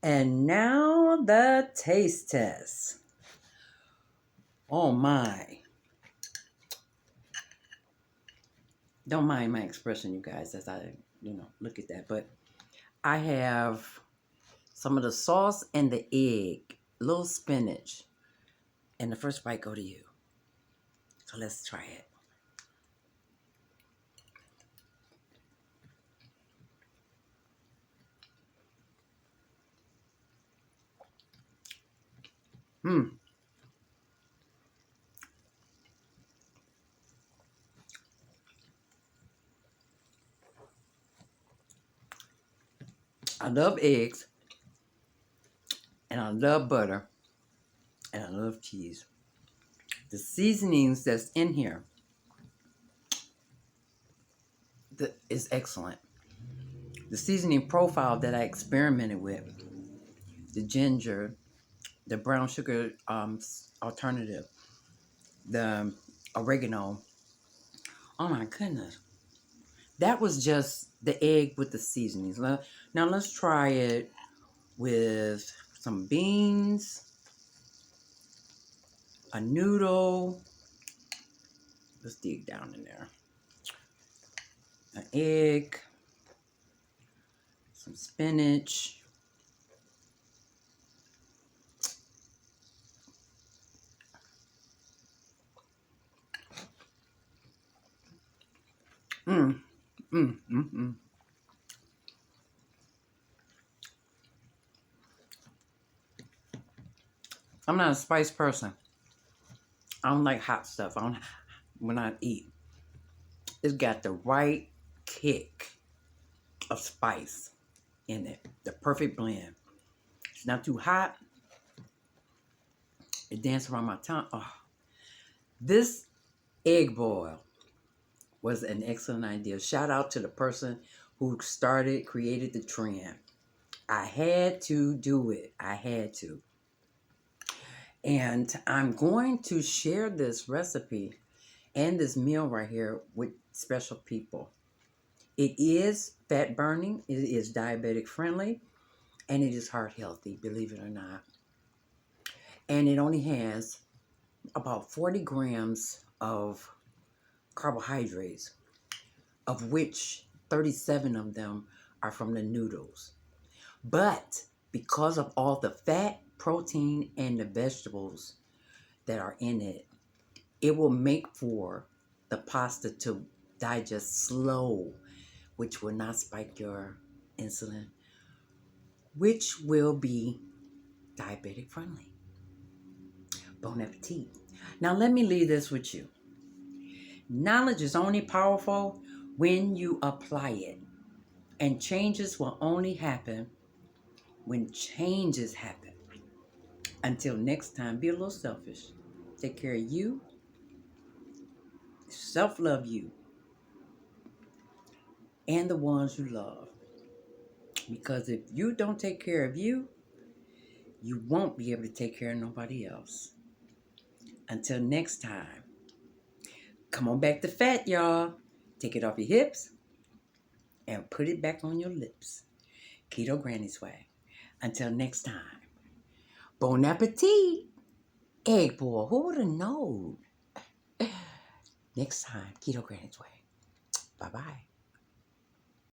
And now the taste test. Oh my. Don't mind my expression, you guys, as I, look at that. But I have some of the sauce and the egg, little spinach. And the first bite go to you. So let's try it. I love eggs, and I love butter, and I love cheese. The seasonings that's in here is excellent. The seasoning profile that I experimented with, the ginger, the brown sugar alternative, the oregano. Oh my goodness. That was just the egg with the seasonings. Now let's try it with some beans, a noodle. Let's dig down in there. An egg, some spinach. I'm not a spice person. I don't like hot stuff. When I eat. It's got the right kick of spice in it. The perfect blend. It's not too hot. It dances around my tongue. Oh. This egg boil was an excellent idea. Shout out to the person who created the trend. I had to do it. I had to. And I'm going to share this recipe and this meal right here with special people. It is fat burning, it is diabetic friendly, and it is heart healthy, believe it or not. And it only has about 40 grams of carbohydrates, of which 37 of them are from the noodles. But because of all the fat, protein, and the vegetables that are in it, it will make for the pasta to digest slow, which will not spike your insulin, which will be diabetic friendly. Bon appetit. Now let me leave this with you. Knowledge is only powerful when you apply it. And changes will only happen when changes happen. Until next time, be a little selfish. Take care of you. Self-love you. And the ones you love. Because if you don't take care of you, you won't be able to take care of nobody else. Until next time, come on back to fat, y'all. Take it off your hips and put it back on your lips. Keto Granny's way. Until next time, bon appetit. Egg boy, who would have known? Next time, Keto Granny's way. Bye-bye.